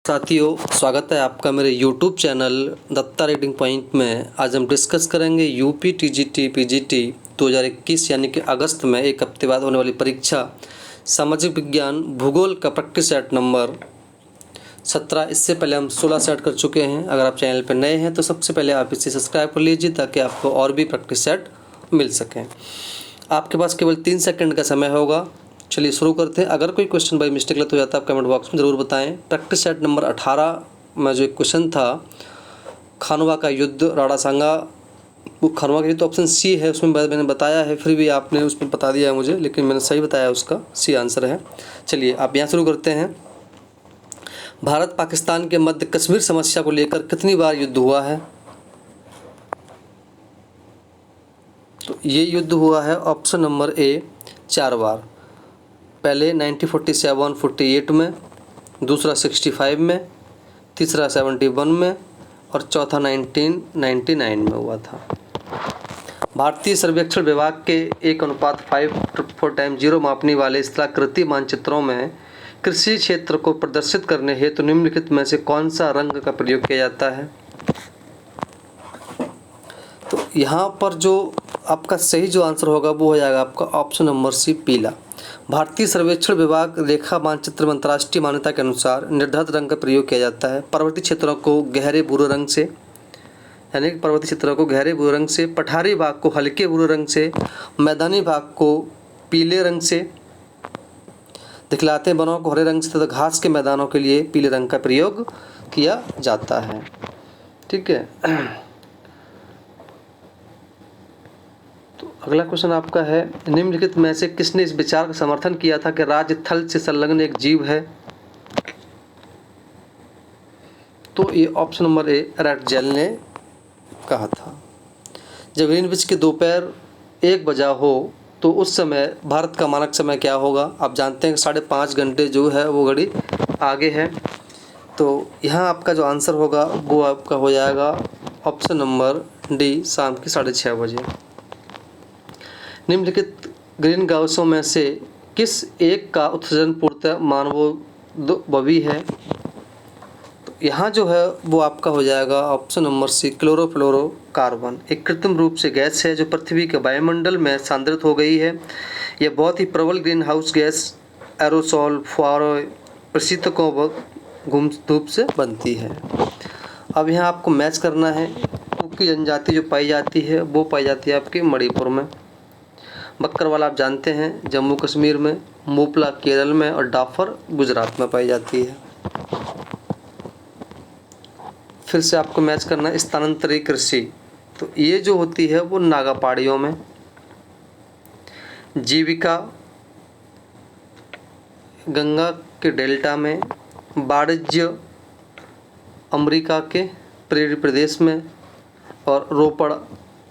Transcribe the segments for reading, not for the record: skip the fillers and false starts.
साथियों, स्वागत है आपका मेरे YouTube channel Datta reading point में। आज हम डिस्कस करेंगे यूपी टीजीटी पीजीटी 2021 यानी कि अगस्त में एक हफ्ते बाद होने वाली परीक्षा सामाजिक विज्ञान भूगोल का प्रैक्टिस सेट नंबर 17। इससे पहले हम 16 सेट कर चुके हैं। अगर आप चैनल पर नए हैं तो सबसे पहले आप इसे सब्सक्राइब कर लीजिए ताकि आपको और भी प्रैक्टिस सेट मिल सकें। आपके पास केवल 3 सेकंड का समय होगा। चलिए शुरू करते हैं। अगर कोई क्वेश्चन बाई मिस्टेक लग हो जाता है आप कमेंट बॉक्स में ज़रूर बताएं। प्रैक्टिस सेट नंबर 18 में जो एक क्वेश्चन था खानवा का युद्ध राणासांगा, वो खानवा के लिए तो ऑप्शन सी है, उसमें मैंने बताया है, फिर भी आपने उसमें बता दिया है मुझे, लेकिन मैंने सही बताया, उसका सी आंसर है। चलिए आप यहाँ शुरू करते हैं। भारत पाकिस्तान के मध्य कश्मीर समस्या को लेकर कितनी बार युद्ध हुआ है? तो ये युद्ध हुआ है ऑप्शन नंबर ए 4 बार। पहले 1947-48 में, दूसरा 65 में, तीसरा 71 में और चौथा 1999 में हुआ था। भारतीय सर्वेक्षण विभाग के 1:5/4 मापने वाले स्थलाकृति मानचित्रों में कृषि क्षेत्र को प्रदर्शित करने हेतु निम्नलिखित में से कौन सा रंग का प्रयोग किया जाता है? तो यहाँ पर जो आपका सही जो आंसर होगा वो हो जाएगा आपका ऑप्शन नंबर सी पीला। भारतीय सर्वेक्षण विभाग रेखा मानचित्र में अंतर्राष्ट्रीय मान्यता के अनुसार निर्धारित रंग का प्रयोग किया जाता है। पर्वतीय क्षेत्रों को गहरे भूरे रंग से, यानी कि पर्वतीय क्षेत्रों को गहरे भूरे रंग से, पठारी भाग को हल्के भूरे रंग से, मैदानी भाग को पीले रंग से दिखलाते हैं, वनों को हरे रंग से तथा घास के मैदानों के लिए पीले रंग का प्रयोग किया जाता है। ठीक है। अगला क्वेश्चन आपका है, निम्नलिखित में से किसने इस विचार का समर्थन किया था कि राज्य थल से संलग्न एक जीव है? तो ये ऑप्शन नंबर ए रैटजेल ने कहा था। जब ग्रीनविच के दोपहर 1 बजा हो तो उस समय भारत का मानक समय क्या होगा? आप जानते हैं कि 5.5 घंटे जो है वो घड़ी आगे है। तो यहाँ आपका जो आंसर होगा वो आपका हो जाएगा ऑप्शन नंबर डी शाम के 6:30 बजे। निम्नलिखित ग्रीन हाउसों में से किस एक का उत्सर्जन पूर्णतः मानवोद्भवी है? तो यहाँ जो है वो आपका हो जाएगा ऑप्शन नंबर सी क्लोरोफ्लोरोकार्बन। एक कृत्रिम रूप से गैस है जो पृथ्वी के वायुमंडल में सांद्रित हो गई है। यह बहुत ही प्रबल ग्रीन हाउस गैस एरोसोल फुआरे प्रशीतकों व धूप से बनती है। अब यहाँ आपको मैच करना है। कुकी जनजाति जो पाई जाती है वो पाई जाती है आपके मणिपुर में। बकरवाल आप जानते हैं जम्मू कश्मीर में, मोपला केरल में और डाफर गुजरात में पाई जाती है। फिर से आपको मैच करना है स्थानांतरित कृषि। तो ये जो होती है वो नागा पहाड़ियों में। जीविका गंगा के डेल्टा में, वाणिज्य अमेरिका के प्रेरी प्रदेश में और रोपड़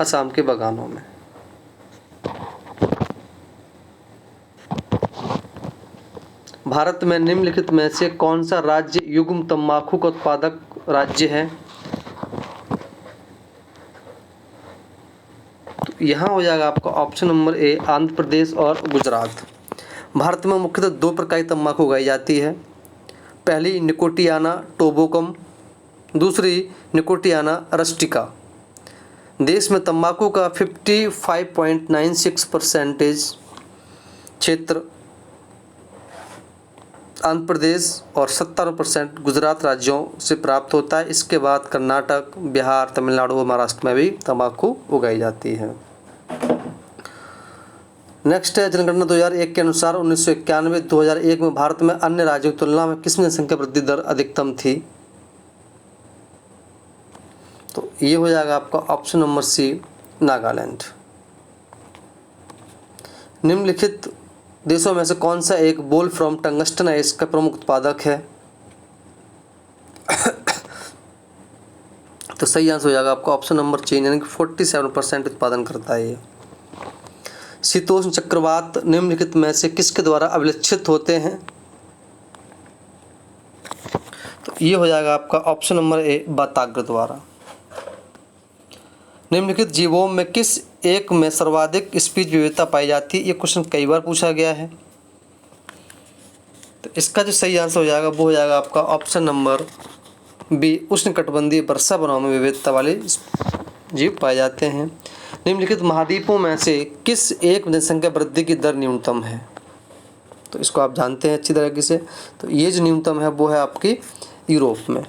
असम के बागानों में। भारत में निम्नलिखित में से कौन सा राज्य युग्म तंबाकू का उत्पादक राज्य है? तो यहाँ हो जाएगा आपका ऑप्शन नंबर ए आंध्र प्रदेश और गुजरात। भारत में मुख्यतः 2 प्रकार की तंबाकू उगाई जाती है। पहली निकोटियाना टोबैको, दूसरी निकोटियाना रस्टिका। देश में तंबाकू का 55.96% क्षेत्र आंध्र प्रदेश और 70% गुजरात राज्यों से प्राप्त होता है। इसके बाद कर्नाटक, बिहार, तमिलनाडु और महाराष्ट्र में भी तंबाकू उगाई जाती है। नेक्स्ट है जनगणना 2001 के अनुसार 1991-2001 में भारत में अन्य राज्यों की तुलना में किसमें जनसंख्या वृद्धि दर अधिकतम थी? तो ये हो जाएगा आपका ऑप्शन नंबर सी नागालैंड। निम्नलिखित देशों में से कौन सा एक बोल फ्रॉम टंगस्टन है इसका प्रमुख उत्पादक है? तो सही आंसर हो जाएगा आपका ऑप्शन नंबर चीन, यानी कि 47% उत्पादन करता है ये। शीतोष्ण चक्रवात निम्नलिखित में से किसके द्वारा अभिलक्षित होते हैं? तो ये हो जाएगा आपका ऑप्शन नंबर ए वाताग्र द्वारा। निम्नलिखित जीवों में किस एक में सर्वाधिक स्पीच विविधता पाई जाती है? ये क्वेश्चन कई बार पूछा गया है। तो इसका जो सही आंसर हो जाएगा वो हो जाएगा आपका ऑप्शन नंबर बी, उष्णकटिबंधीय वर्षा वनों में विविधता वाले जीव पाए जाते हैं। निम्नलिखित महाद्वीपों में से किस एक जनसंख्या वृद्धि की दर न्यूनतम है? तो इसको आप जानते हैं अच्छी तरीके से। तो ये जो न्यूनतम है वो है आपकी यूरोप में।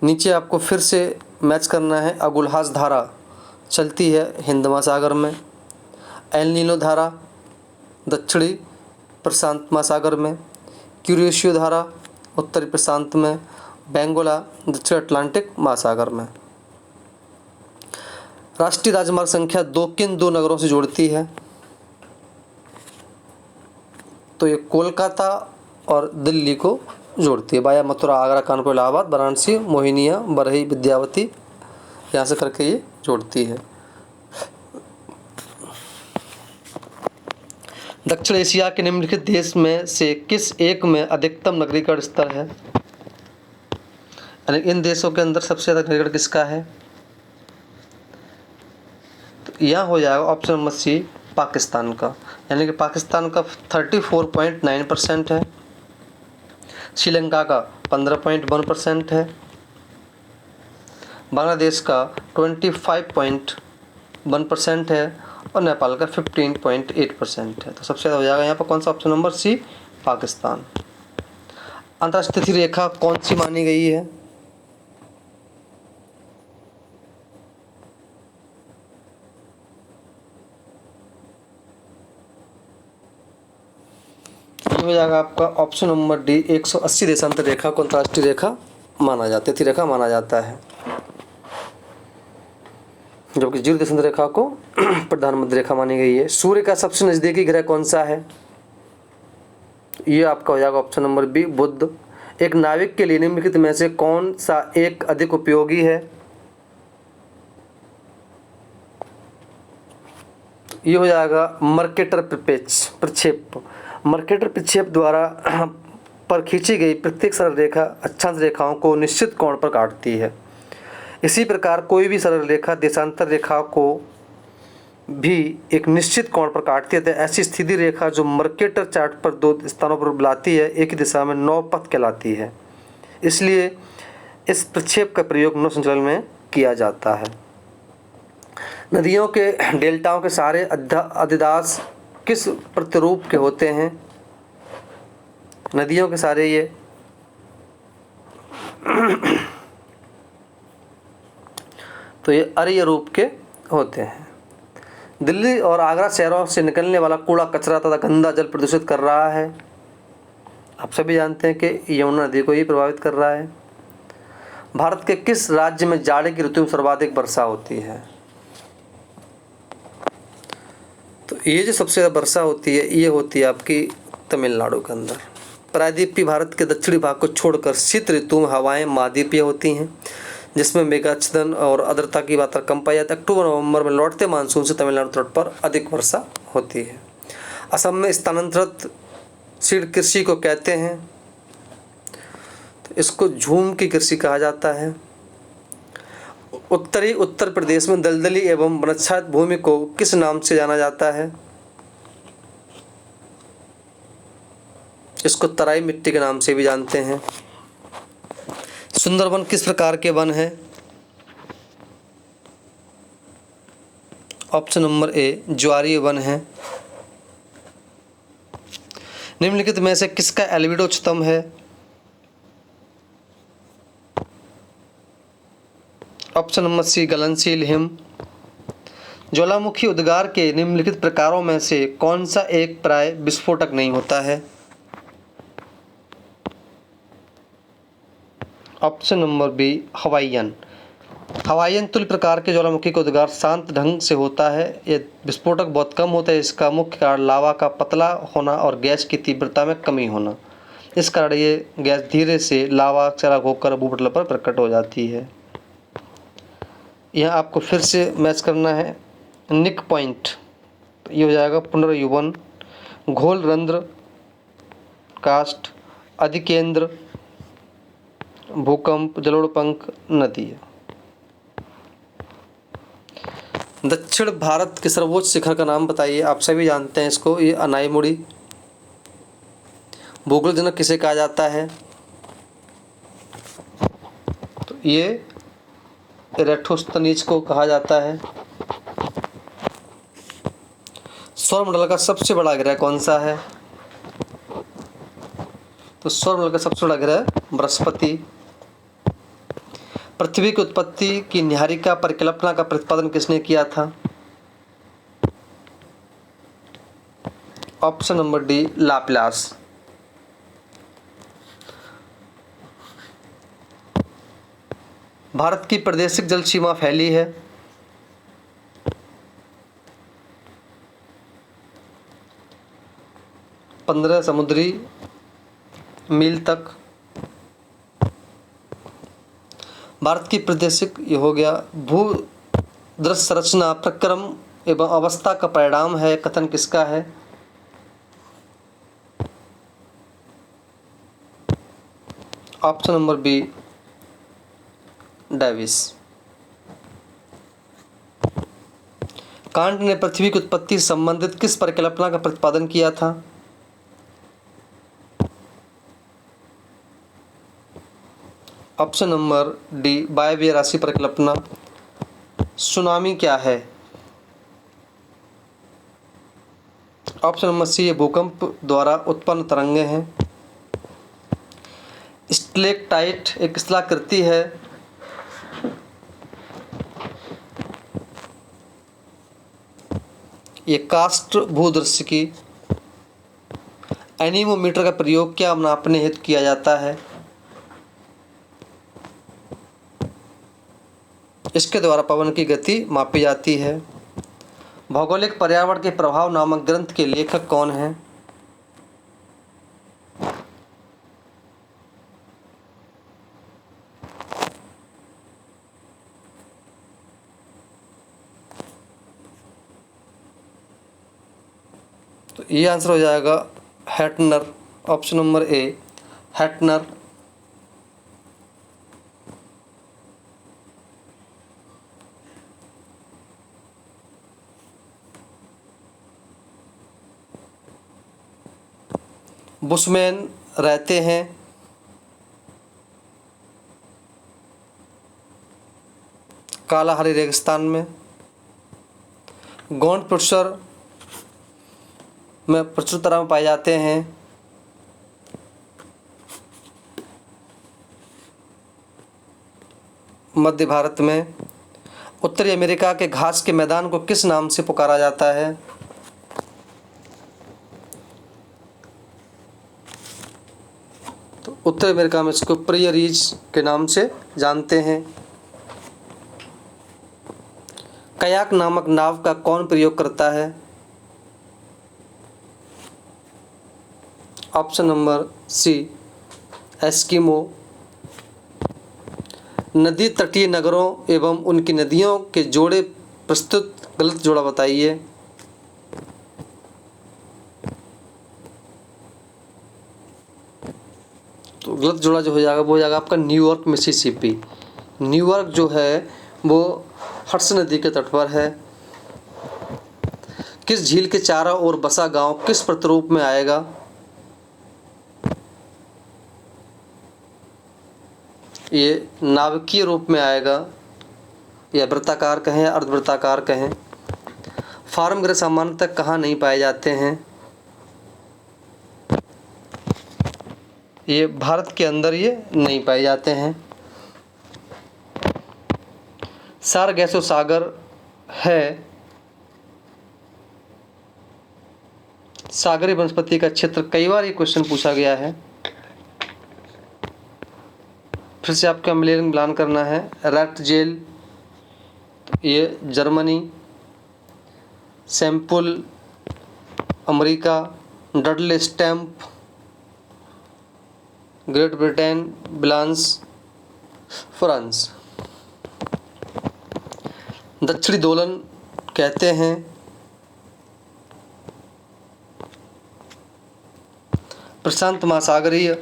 नीचे आपको फिर से मैच करना है। अगुलहास धारा चलती है हिंद महासागर में, एल नीनो धारा दक्षिणी प्रशांत महासागर में, क्यूरियोसियो धारा उत्तरी प्रशांत में, बेंगोला दक्षिण अटलांटिक महासागर में। राष्ट्रीय राजमार्ग संख्या 2 किन 2 नगरों से जोड़ती है? तो ये कोलकाता और दिल्ली को जोड़ती है, वाया मथुरा, आगरा, कानपुर, इलाहाबाद, वाराणसी, मोहिनिया, बरही, विद्यावती, यहाँ से करके ये जोड़ती है। दक्षिण एशिया के निम्नलिखित देश में से किस एक में अधिकतम नगरीकरण स्तर है? यानी इन देशों के अंदर सबसे ज़्यादा नगरीकरण किसका है? तो यहाँ हो जाएगा ऑप्शन नंबर सी, पाकिस्तान का। यानी कि पाकिस्तान का 34.9% है, श्रीलंका का 15.1% है, बांग्लादेश का 25.1% है और नेपाल का 15.8% है। तो सबसे ज़्यादा हो जाएगा यहाँ पर कौन सा? Option number C, Pakistan. अंतर्राष्ट्रीय तिथि रेखा कौन सी मानी गई है? ये हो जाएगा आपका ऑप्शन नंबर डी, 180 देशांतर रेखा को अंतर्राष्ट्रीय रेखा माना जाता है, तिथि रेखा माना जाता है, जबकि 0 देशांतर रेखा को प्रधानमंत्री रेखा मानी गई है। सूर्य का सबसे नज़दीकी ग्रह कौन सा है? ये आपका हो जाएगा ऑप्शन नंबर बी, बुध। एक नाविक के लिए निम्नलिखित में से कौन सा एक अधिक उपयोगी है? ये हो जाएगा मर्केटर प्रक्षेप। मर्केटर प्रक्षेप द्वारा पर खींची गई प्रत्येक सरल रेखा अक्षांश रेखाओं को निश्चित कोण पर काटती है। इसी प्रकार कोई भी सरल रेखा देशांतर रेखा को भी एक निश्चित कोण पर काटती है। तो ऐसी सीधी रेखा जो मर्केटर चार्ट पर 2 स्थानों पर बुलाती है एक ही दिशा में 9 पथ कहलाती है। इसलिए इस प्रक्षेप का प्रयोग नौ संचालन में किया जाता है। नदियों के डेल्टाओं के सारे अधिदास किस प्रतिरूप के होते हैं? नदियों के सारे ये तो ये अर्य रूप के होते हैं। दिल्ली और आगरा शहरों से निकलने वाला कूड़ा कचरा तथा गंदा जल प्रदूषित कर रहा है। आप सभी जानते हैं कि यमुना नदी को ही प्रभावित कर रहा है। भारत के किस राज्य में जाड़े की ऋतु में सर्वाधिक वर्षा होती है? तो ये जो सबसे ज़्यादा वर्षा होती है ये होती है आपकी तमिलनाडु के अंदर। प्रायद्वीपीय भारत के दक्षिणी भाग को छोड़कर शीत ऋतु में हवाएं महाद्वीपीय होती हैं, जिसमें मेघाच्छादन और आर्द्रता की मात्रा कम पाई जाती है। अक्टूबर नवंबर में लौटते मानसून से तमिलनाडु तट पर अधिक वर्षा होती है। असम में स्थानांतरित सीड कृषि को कहते हैं, तो इसको झूम की कृषि कहा जाता है। उत्तरी उत्तर प्रदेश में दलदली एवं वनाच्छादित भूमि को किस नाम से जाना जाता है? इसको तराई मिट्टी के नाम से भी जानते हैं। सुंदरवन किस प्रकार के वन है? ऑप्शन नंबर ए, ज्वारीय वन है। निम्नलिखित में से किसका एल्बिडो उच्चतम है? ऑप्शन नंबर सी, गलनशील हिम। ज्वालामुखी उद्गार के निम्नलिखित प्रकारों में से कौन सा एक प्राय विस्फोटक नहीं होता है? Option number B, Hawaiian. Hawaiian तुल्य प्रकार के ज्वालामुखी का उद्गार शांत ढंग से होता है। ये विस्फोटक बहुत कम होता है। इसका मुख्य कारण लावा का पतला होना और गैस की तीव्रता में कमी होना। इस कारण ये गैस धीरे से लावा चरक होकर भूपटल पर प्रकट हो जाती है। यह आपको फिर से मैच करना है निक पॉइंट। तो ये हो जाएगा पुनर्युवन, घोल रंध्र, कास्ट, अधिकेंद्र, भूकंप, जलोढ़ नदी है। दक्षिण भारत के सर्वोच्च शिखर का नाम बताइए। आप सभी जानते हैं इसको, ये अनाईमुड़ी भूगोल जनक किसे कहा जाता है? तो ये एरेटोस्थनीज को कहा जाता है। सौरमंडल का सबसे बड़ा ग्रह कौन सा है? तो सौरमंडल का सबसे बड़ा ग्रह बृहस्पति। पृथ्वी की उत्पत्ति की न्यायिका परिकल्पना का प्रतिपादन किसने किया था? Option number D, Laplace. Bharat की प्रादेशिक जल सीमा फैली है? 15 समुद्री मील तक। भारत की प्रादेशिक ये हो गया। भू दृश्य संरचना प्रक्रम एवं अवस्था का परिणाम है, कथन किसका है? Option number B, Davis. Kant ने पृथ्वी की उत्पत्ति से संबंधित किस परिकल्पना का प्रतिपादन किया था? ऑप्शन नंबर डी, वायवीय राशि परिकल्पना। सुनामी क्या है? ऑप्शन नंबर सी, ये भूकंप द्वारा उत्पन्न तरंगे हैं। स्टेलेक्टाइट एक स्थलाकृति है। ये कास्ट भूदृश्य की। एनीमोमीटर का प्रयोग क्या नापने हेतु किया जाता है? इसके द्वारा पवन की गति मापी जाती है। भौगोलिक पर्यावरण के प्रभाव नामक ग्रंथ के लेखक कौन हैं? तो ये आंसर हो जाएगा Hettner. Option number A, Hettner. Bushman रहते हैं कालाहारी रेगिस्तान में। गौंड पुरुषर में प्रचुर मात्रा में पाए जाते हैं। मध्य भारत में। उत्तरी अमेरिका के घास के मैदान को किस नाम से पुकारा जाता है? तो उत्तरी अमेरिका में इसको प्रियरीज के नाम से जानते हैं। कयाक नामक नाव का कौन प्रयोग करता है? Option number C, Eskimo. नदी तटीय नगरों एवं उनकी नदियों के जोड़े प्रस्तुत गलत जोड़ा बताइए। तो गलत जोड़ा जो हो जाएगा वो हो जाएगा आपका न्यूयॉर्क मिसिसिपी। न्यूयॉर्क जो है वो हडसन नदी के तट पर है। किस झील के चारों ओर बसा गांव किस प्रतिरूप में आएगा? ये नाभिकीय रूप में आएगा, या वृत्ताकार कहें या अर्धवृत्ताकार कहें। फार्म ग्रह सामान्यतः कहाँ नहीं पाए जाते हैं? ये भारत के अंदर ये नहीं पाए जाते हैं। सारगैसो सागर है सागरी वनस्पति का क्षेत्र। कई बार ये क्वेश्चन पूछा गया है। फिर से आपका मिलान करना है। रेट जेल ये Germany. Semple America. Dudley Stamp Great Britain. बिलांस फ्रांस। दक्षिणी दोलन कहते हैं। प्रशांत महासागरीय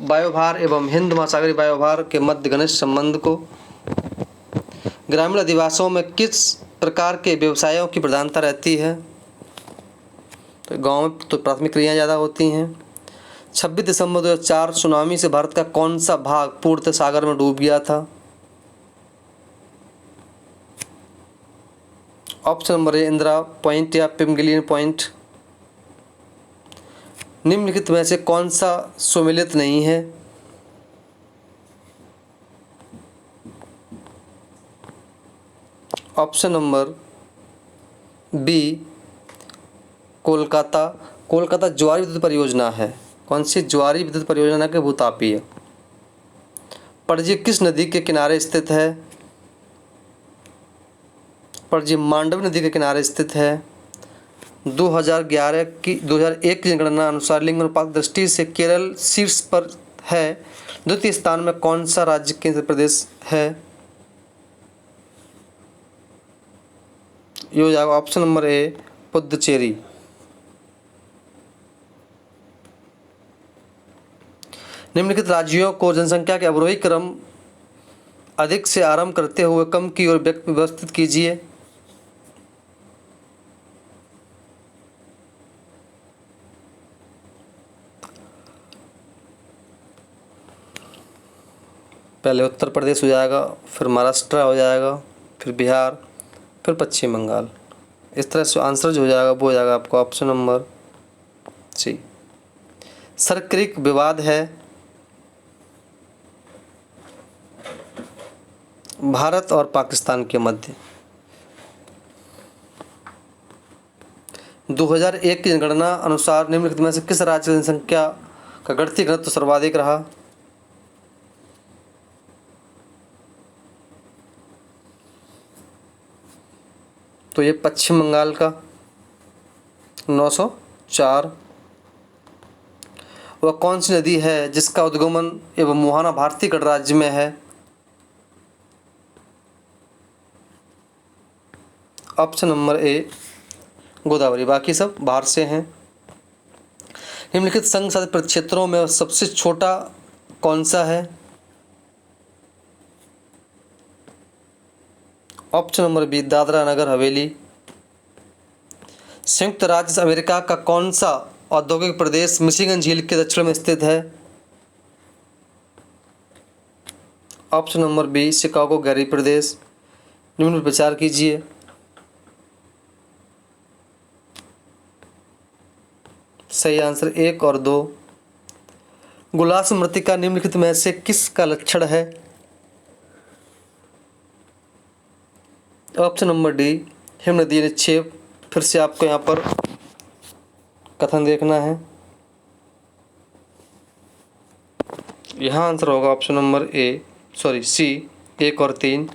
वायुभार एवं हिंद महासागरीय वायुभार के मध्य घनिष्ठ संबंध को। ग्रामीण अधिवासों में किस प्रकार के व्यवसायों की प्रधानता रहती है? तो गांव में तो प्राथमिक क्रियाएं ज़्यादा होती हैं। 26 दिसंबर 2004 सुनामी से भारत का कौन सा भाग पूर्णतः सागर में डूब गया था? ऑप्शन नंबर ए इंदिरा पॉइंट या पिंगलियन पॉइंट। निम्नलिखित में से कौन सा सुमेलित नहीं है? Option number B Kolkata. Kolkata ज्वारी विद्युत परियोजना है। कौन सी? ज्वारी विद्युत परियोजना के भूतापीय। पणजी किस नदी के किनारे स्थित है? पणजी मांडवी नदी के किनारे स्थित है। 2001 की जनगणना अनुसार लिंग अनुपात दृष्टि से केरल शीर्ष पर है। द्वितीय स्थान में कौन सा राज्य केंद्र प्रदेश है? ये हो जाएगा ऑप्शन नंबर ए पुद्दुचेरी। निम्नलिखित राज्यों को जनसंख्या के अवरोही क्रम अधिक से आरंभ करते हुए कम की ओर व्यवस्थित कीजिए। पहले उत्तर प्रदेश हो जाएगा, फिर महाराष्ट्र हो जाएगा, फिर बिहार, फिर पश्चिम बंगाल। इस तरह से आंसर जो हो जाएगा वो हो जाएगा आपका ऑप्शन नंबर सी। सरक्रिक विवाद है भारत और पाकिस्तान के मध्य। 2001 की जनगणना अनुसार निम्नलिखित में से किस राज्य की जनसंख्या का घटती घनत्व सर्वाधिक रहा? तो ये पश्चिम बंगाल का 904। वह कौन सी नदी है जिसका उद्गमन एवं मुहाना भारतीय गणराज्य में है? ऑप्शन नंबर ए गोदावरी। बाकी सब बाहर से हैं। निम्नलिखित संघ शासित क्षेत्रों में सबसे छोटा कौन सा है? Option number B Dadra Nagar Haveli. संयुक्त राज्य अमेरिका का कौन सा औद्योगिक प्रदेश मिशिगन झील के दक्षिण में स्थित है? Option number B Chicago Gary प्रदेश। निम्न पर विचार कीजिए। सही आंसर 1 और 2। गुलास मृत्तिका निम्नलिखित में से किसका लक्षण है? ऑप्शन नंबर डी हिमनदीय निक्षेप। फिर से आपको यहाँ पर कथन देखना है। यहाँ आंसर होगा ऑप्शन नंबर सी 1 और 3।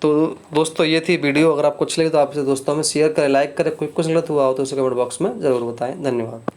तो दोस्तों ये थी वीडियो। अगर आपको अच्छी लगी तो आप इसे दोस्तों में शेयर करें, लाइक करें। कोई कुछ गलत हुआ हो तो उसे कमेंट बॉक्स में ज़रूर बताएं। धन्यवाद।